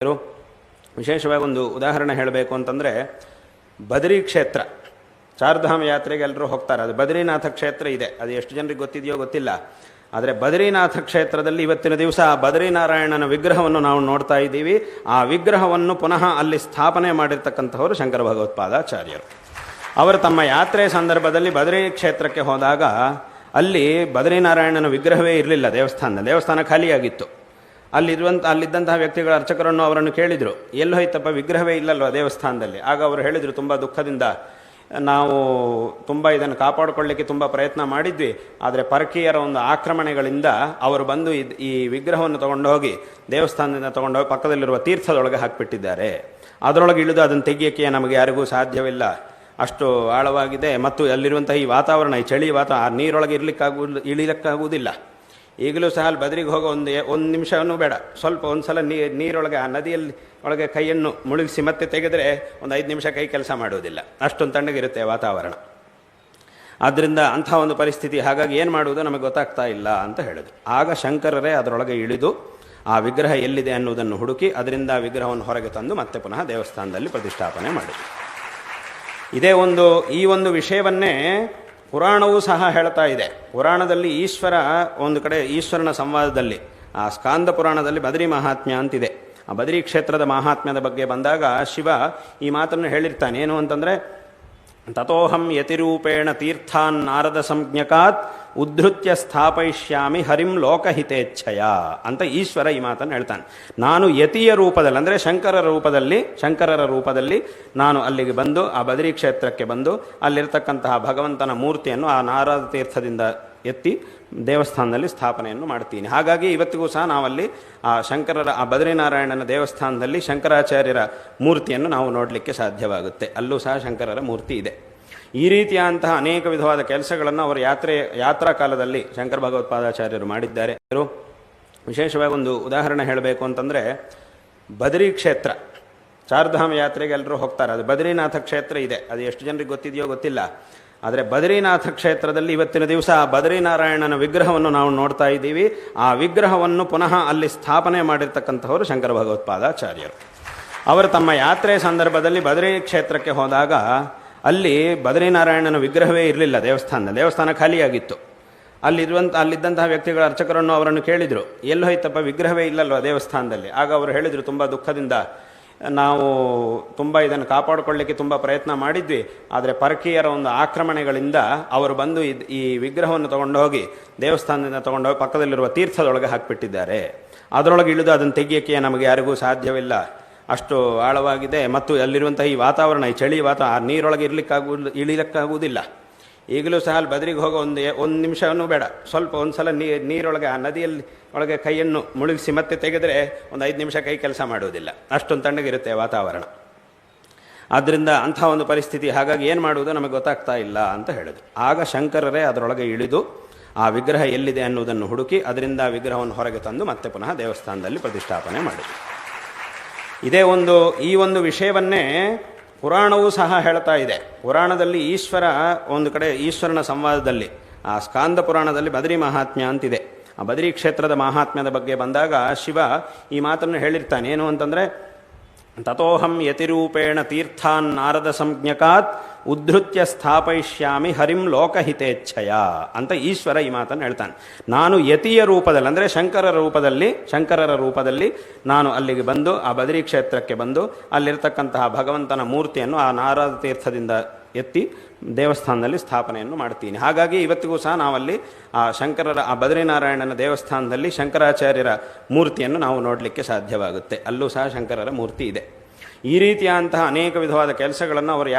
ವಿಶೇಷವಾಗಿ ಒಂದು ಉದಾಹರಣೆ ಹೇಳಬೇಕು ಅಂತಂದರೆ, ಬದರಿ ಕ್ಷೇತ್ರ, ಚಾರ್ಧಾಮ ಯಾತ್ರೆಗೆ ಎಲ್ಲರೂ ಹೋಗ್ತಾರೆ. ಅದು ಬದ್ರಿನಾಥ ಕ್ಷೇತ್ರ ಇದೆ, ಅದು ಎಷ್ಟು ಜನರಿಗೆ ಗೊತ್ತಿದೆಯೋ ಗೊತ್ತಿಲ್ಲ. ಆದರೆ ಬದ್ರಿನಾಥ ಕ್ಷೇತ್ರದಲ್ಲಿ ಇವತ್ತಿನ ದಿವಸ ಆ ಬದ್ರಿನಾರಾಯಣನ ವಿಗ್ರಹವನ್ನು ನಾವು ನೋಡ್ತಾ ಇದ್ದೀವಿ. ಆ ವಿಗ್ರಹವನ್ನು ಪುನಃ ಅಲ್ಲಿ ಸ್ಥಾಪನೆ ಮಾಡಿರ್ತಕ್ಕಂಥವರು ಶಂಕರ ಭಗವತ್ಪಾದಾಚಾರ್ಯರು. ಅವರು ತಮ್ಮ ಯಾತ್ರೆ ಸಂದರ್ಭದಲ್ಲಿ ಬದ್ರಿ ಕ್ಷೇತ್ರಕ್ಕೆ ಹೋದಾಗ ಅಲ್ಲಿ ಬದ್ರಿನಾರಾಯಣನ ವಿಗ್ರಹವೇ ಇರಲಿಲ್ಲ. ದೇವಸ್ಥಾನ ಖಾಲಿಯಾಗಿತ್ತು. ಅಲ್ಲಿದ್ದಂತಹ ವ್ಯಕ್ತಿಗಳ ಅರ್ಚಕರನ್ನು ಅವರನ್ನು ಕೇಳಿದರು, ಎಲ್ಲಿ ಹೋಯ್ತಪ್ಪ, ವಿಗ್ರಹವೇ ಇಲ್ಲಲ್ವ ದೇವಸ್ಥಾನದಲ್ಲಿ. ಆಗ ಅವರು ಹೇಳಿದರು ತುಂಬ ದುಃಖದಿಂದ, ನಾವು ತುಂಬ ಇದನ್ನು ಕಾಪಾಡಿಕೊಳ್ಳಿಕ್ಕೆ ತುಂಬ ಪ್ರಯತ್ನ ಮಾಡಿದ್ವಿ, ಆದರೆ ಪರಕೀಯರ ಒಂದು ಆಕ್ರಮಣೆಗಳಿಂದ ಅವರು ಬಂದು ಈ ವಿಗ್ರಹವನ್ನು ತೊಗೊಂಡೋಗಿ ದೇವಸ್ಥಾನದಿಂದ ತೊಗೊಂಡೋಗಿ ಪಕ್ಕದಲ್ಲಿರುವ ತೀರ್ಥದೊಳಗೆ ಹಾಕಿಬಿಟ್ಟಿದ್ದಾರೆ. ಅದರೊಳಗೆ ಇಳಿದು ಅದನ್ನು ತೆಗಿಯೋಕ್ಕೆ ನಮಗೆ ಯಾರಿಗೂ ಸಾಧ್ಯವಿಲ್ಲ, ಅಷ್ಟು ಆಳವಾಗಿದೆ. ಮತ್ತು ಅಲ್ಲಿರುವಂಥ ಈ ವಾತಾವರಣ, ಈ ಚಳಿ ವಾತಾವರಣ, ಆ ನೀರೊಳಗೆ ಇಳಿಲಿಕ್ಕಾಗುವುದಿಲ್ಲ. ಈಗಲೂ ಸಹ ಅಲ್ಲಿ ಬದರಿಗೆ ಹೋಗೋ ಒಂದು ನಿಮಿಷವೂ ಬೇಡ, ಸ್ವಲ್ಪ ಒಂದು ಸಲ ನೀರೊಳಗೆ, ಆ ನದಿಯಲ್ಲಿ ಒಳಗೆ ಕೈಯನ್ನು ಮುಳುಗಿಸಿ ಮತ್ತೆ ತೆಗೆದರೆ ಒಂದು 5 ನಿಮಿಷ ಕೈ ಕೆಲಸ ಮಾಡುವುದಿಲ್ಲ, ಅಷ್ಟೊಂದು ತಣ್ಣಗಿರುತ್ತೆ ವಾತಾವರಣ. ಆದ್ದರಿಂದ ಅಂಥ ಒಂದು ಪರಿಸ್ಥಿತಿ. ಹಾಗಾಗಿ ಏನು ಮಾಡುವುದು ನಮಗೆ ಗೊತ್ತಾಗ್ತಾ ಇಲ್ಲ ಅಂತ ಹೇಳಿದ್ರು. ಆಗ ಶಂಕರರೇ ಅದರೊಳಗೆ ಇಳಿದು ಆ ವಿಗ್ರಹ ಎಲ್ಲಿದೆ ಅನ್ನುವುದನ್ನು ಹುಡುಕಿ ಅದರಿಂದ ಆ ವಿಗ್ರಹವನ್ನು ಹೊರಗೆ ತಂದು ಮತ್ತೆ ಪುನಃ ದೇವಸ್ಥಾನದಲ್ಲಿ ಪ್ರತಿಷ್ಠಾಪನೆ ಮಾಡಿದರು. ಈ ಒಂದು ವಿಷಯವನ್ನೇ ಪುರಾಣವೂ ಸಹ ಹೇಳ್ತಾ ಇದೆ. ಪುರಾಣದಲ್ಲಿ ಒಂದು ಕಡೆ ಈಶ್ವರನ ಸಂವಾದದಲ್ಲಿ, ಆ ಸ್ಕಾಂದ ಪುರಾಣದಲ್ಲಿ ಬದರಿ ಮಹಾತ್ಮ್ಯ ಅಂತಿದೆ. ಆ ಬದರಿ ಕ್ಷೇತ್ರದ ಮಹಾತ್ಮ್ಯದ ಬಗ್ಗೆ ಬಂದಾಗ ಶಿವ ಈ ಮಾತನ್ನು ಹೇಳಿರ್ತಾನೆ. ಏನು ಅಂತಂದರೆ, ತಥೋಹಂ ಯತಿರೂಪೇಣ ತೀರ್ಥಾನ್ ನಾರದ ಸಂಜ್ಞಕಾತ್ ಉದ್ಧೃತ್ಯ ಸ್ಥಾಪಯಿಷ್ಯಾಮಿ ಹರಿಂ ಲೋಕಹಿತೇಚ್ಛಯ ಅಂತ ಈಶ್ವರ ಈ ಮಾತನ್ನು ಹೇಳ್ತಾನೆ. ನಾನು ಯತಿಯ ರೂಪದಲ್ಲಿ, ಅಂದರೆ ಶಂಕರರ ರೂಪದಲ್ಲಿ ನಾನು ಅಲ್ಲಿಗೆ ಬಂದು, ಆ ಬದರಿ ಕ್ಷೇತ್ರಕ್ಕೆ ಬಂದು ಅಲ್ಲಿರ್ತಕ್ಕಂತಹ ಭಗವಂತನ ಮೂರ್ತಿಯನ್ನು ಆ ನಾರದ ತೀರ್ಥದಿಂದ ಎತ್ತಿ ದೇವಸ್ಥಾನದಲ್ಲಿ ಸ್ಥಾಪನೆಯನ್ನು ಮಾಡ್ತೀನಿ. ಹಾಗಾಗಿ ಇವತ್ತಿಗೂ ಸಹ ನಾವಲ್ಲಿ ಆ ಬದ್ರಿನಾರಾಯಣನ ದೇವಸ್ಥಾನದಲ್ಲಿ ಶಂಕರಾಚಾರ್ಯರ ಮೂರ್ತಿಯನ್ನು ನಾವು ನೋಡಲಿಕ್ಕೆ ಸಾಧ್ಯವಾಗುತ್ತೆ. ಅಲ್ಲೂ ಸಹ ಶಂಕರರ ಮೂರ್ತಿ ಇದೆ. ಈ ರೀತಿಯಾದಂತಹ ಅನೇಕ ವಿಧವಾದ ಕೆಲಸಗಳನ್ನು ಅವರು ಯಾತ್ರಾ ಕಾಲದಲ್ಲಿ ಶಂಕರ ಭಗವತ್ಪಾದಾಚಾರ್ಯರು ಮಾಡಿದ್ದಾರೆ. ವಿಶೇಷವಾಗಿ ಒಂದು ಉದಾಹರಣೆ ಹೇಳಬೇಕು ಅಂತಂದರೆ, ಬದರಿ ಕ್ಷೇತ್ರ, ಚಾರ್ಧಾಮ ಯಾತ್ರೆಗೆ ಎಲ್ಲರೂ ಹೋಗ್ತಾರೆ. ಅದು ಬದ್ರಿನಾಥ ಕ್ಷೇತ್ರ ಇದೆ, ಅದು ಎಷ್ಟು ಜನರಿಗೆ ಗೊತ್ತಿದೆಯೋ ಗೊತ್ತಿಲ್ಲ. ಆದರೆ ಬದ್ರಿನಾಥ ಕ್ಷೇತ್ರದಲ್ಲಿ ಇವತ್ತಿನ ದಿವಸ ಆ ಬದ್ರಿನಾರಾಯಣನ ವಿಗ್ರಹವನ್ನು ನಾವು ನೋಡ್ತಾ ಇದ್ದೀವಿ. ಆ ವಿಗ್ರಹವನ್ನು ಪುನಃ ಅಲ್ಲಿ ಸ್ಥಾಪನೆ ಮಾಡಿರ್ತಕ್ಕಂಥವರು ಶಂಕರ ಭಗವತ್ಪಾದಾಚಾರ್ಯರು. ಅವರು ತಮ್ಮ ಯಾತ್ರೆ ಸಂದರ್ಭದಲ್ಲಿ ಬದರಿ ಕ್ಷೇತ್ರಕ್ಕೆ ಹೋದಾಗ ಅಲ್ಲಿ ಬದ್ರಿನಾರಾಯಣನ ವಿಗ್ರಹವೇ ಇರಲಿಲ್ಲ. ದೇವಸ್ಥಾನ ಖಾಲಿಯಾಗಿತ್ತು. ಅಲ್ಲಿದ್ದಂತಹ ವ್ಯಕ್ತಿಗಳ ಅರ್ಚಕರನ್ನು ಅವರನ್ನು ಕೇಳಿದರು, ಎಲ್ಲಿ ಹೋಯ್ತಪ್ಪ, ವಿಗ್ರಹವೇ ಇಲ್ಲಲ್ವ ದೇವಸ್ಥಾನದಲ್ಲಿ. ಆಗ ಅವರು ಹೇಳಿದರು ತುಂಬ ದುಃಖದಿಂದ, ನಾವು ತುಂಬ ಇದನ್ನು ಕಾಪಾಡಿಕೊಳ್ಳಿಕ್ಕೆ ತುಂಬ ಪ್ರಯತ್ನ ಮಾಡಿದ್ವಿ, ಆದರೆ ಪರಕೀಯರ ಒಂದು ಆಕ್ರಮಣೆಗಳಿಂದ ಅವರು ಬಂದು ಈ ವಿಗ್ರಹವನ್ನು ತೊಗೊಂಡೋಗಿ ದೇವಸ್ಥಾನದಿಂದ ತೊಗೊಂಡೋಗಿ ಪಕ್ಕದಲ್ಲಿರುವ ತೀರ್ಥದೊಳಗೆ ಹಾಕಿಬಿಟ್ಟಿದ್ದಾರೆ. ಅದರೊಳಗೆ ಇಳಿದು ಅದನ್ನು ತೆಗಿಯೋಕ್ಕೆ ನಮಗೆ ಯಾರಿಗೂ ಸಾಧ್ಯವಿಲ್ಲ, ಅಷ್ಟು ಆಳವಾಗಿದೆ. ಮತ್ತು ಅಲ್ಲಿರುವಂಥ ಈ ವಾತಾವರಣ, ಈ ಚಳಿ ವಾತಾವರಣ, ಆ ನೀರೊಳಗೆ ಇಳಿಲಿಕ್ಕಾಗುವುದಿಲ್ಲ. ಈಗಲೂ ಸಹ ಅಲ್ಲಿ ಬದರಿಗೆ ಹೋಗೋ ಒಂದು ನಿಮಿಷವೂ ಬೇಡ, ಸ್ವಲ್ಪ ಒಂದು ಸಲ ನೀರೊಳಗೆ, ಆ ನದಿಯಲ್ಲಿ ಒಳಗೆ ಕೈಯನ್ನು ಮುಳುಗಿಸಿ ಮತ್ತೆ ತೆಗೆದರೆ ಒಂದು 5 ನಿಮಿಷ ಕೈ ಕೆಲಸ ಮಾಡುವುದಿಲ್ಲ, ಅಷ್ಟೊಂದು ತಣ್ಣಗಿರುತ್ತೆ ವಾತಾವರಣ. ಆದ್ದರಿಂದ ಅಂಥ ಒಂದು ಪರಿಸ್ಥಿತಿ. ಹಾಗಾಗಿ ಏನು ಮಾಡುವುದು ನಮಗೆ ಗೊತ್ತಾಗ್ತಾ ಇಲ್ಲ ಅಂತ ಹೇಳಿದ್ರು. ಆಗ ಶಂಕರರೇ ಅದರೊಳಗೆ ಇಳಿದು ಆ ವಿಗ್ರಹ ಎಲ್ಲಿದೆ ಅನ್ನುವುದನ್ನು ಹುಡುಕಿ ಅದರಿಂದ ಆ ವಿಗ್ರಹವನ್ನು ಹೊರಗೆ ತಂದು ಮತ್ತೆ ಪುನಃ ದೇವಸ್ಥಾನದಲ್ಲಿ ಪ್ರತಿಷ್ಠಾಪನೆ ಮಾಡಿದರು. ಈ ಒಂದು ವಿಷಯವನ್ನೇ ಪುರಾಣವೂ ಸಹ ಹೇಳ್ತಾ ಇದೆ. ಪುರಾಣದಲ್ಲಿ ಒಂದು ಕಡೆ ಈಶ್ವರನ ಸಂವಾದದಲ್ಲಿ, ಆ ಸ್ಕಾಂದ ಪುರಾಣದಲ್ಲಿ ಬದರಿ ಮಹಾತ್ಮ್ಯ ಅಂತಿದೆ. ಆ ಬದರಿ ಕ್ಷೇತ್ರದ ಮಹಾತ್ಮ್ಯದ ಬಗ್ಗೆ ಬಂದಾಗ ಶಿವ ಈ ಮಾತನ್ನು ಹೇಳಿರ್ತಾನೆ. ಏನು ಅಂತಂದರೆ, ತಥೋಹಂ ಯತಿರೂಪೇಣ ತೀರ್ಥಾನ್ ನಾರದ ಸಂಜ್ಞಕಾತ್ ಉದ್ಧೃತ್ಯ ಸ್ಥಾಪಯಿಷ್ಯಾಮಿ ಹರಿಂ ಲೋಕಹಿತೇಚ್ಛಯ ಅಂತ ಈಶ್ವರ ಈ ಮಾತನ್ನು ಹೇಳ್ತಾನೆ. ನಾನು ಯತಿಯ ರೂಪದಲ್ಲಿ, ಅಂದರೆ ಶಂಕರರ ರೂಪದಲ್ಲಿ ನಾನು ಅಲ್ಲಿಗೆ ಬಂದು, ಆ ಬದರಿ ಕ್ಷೇತ್ರಕ್ಕೆ ಬಂದು ಅಲ್ಲಿರ್ತಕ್ಕಂತಹ ಭಗವಂತನ ಮೂರ್ತಿಯನ್ನು ಆ ನಾರದ ತೀರ್ಥದಿಂದ ಎತ್ತಿ ದೇವಸ್ಥಾನದಲ್ಲಿ ಸ್ಥಾಪನೆಯನ್ನು ಮಾಡ್ತೀನಿ. ಹಾಗಾಗಿ ಇವತ್ತಿಗೂ ಸಹ ನಾವಲ್ಲಿ ಆ ಬದ್ರಿನಾರಾಯಣನ ದೇವಸ್ಥಾನದಲ್ಲಿ ಶಂಕರಾಚಾರ್ಯರ ಮೂರ್ತಿಯನ್ನು ನಾವು ನೋಡಲಿಕ್ಕೆ ಸಾಧ್ಯವಾಗುತ್ತೆ. ಅಲ್ಲೂ ಸಹ ಶಂಕರರ ಮೂರ್ತಿ ಇದೆ. ಈ ರೀತಿಯಾದಂತಹ ಅನೇಕ ವಿಧವಾದ ಕೆಲಸಗಳನ್ನು ಅವರು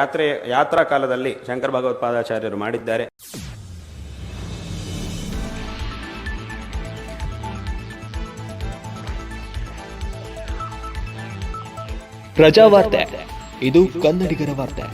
ಯಾತ್ರಾ ಕಾಲದಲ್ಲಿ ಶಂಕರ ಭಗವತ್ಪಾದಾಚಾರ್ಯರು ಮಾಡಿದ್ದಾರೆ. ಪ್ರಜಾವಾರ್ತೆ, ಇದು ಕನ್ನಡಿಗರ ವಾರ್ತೆ.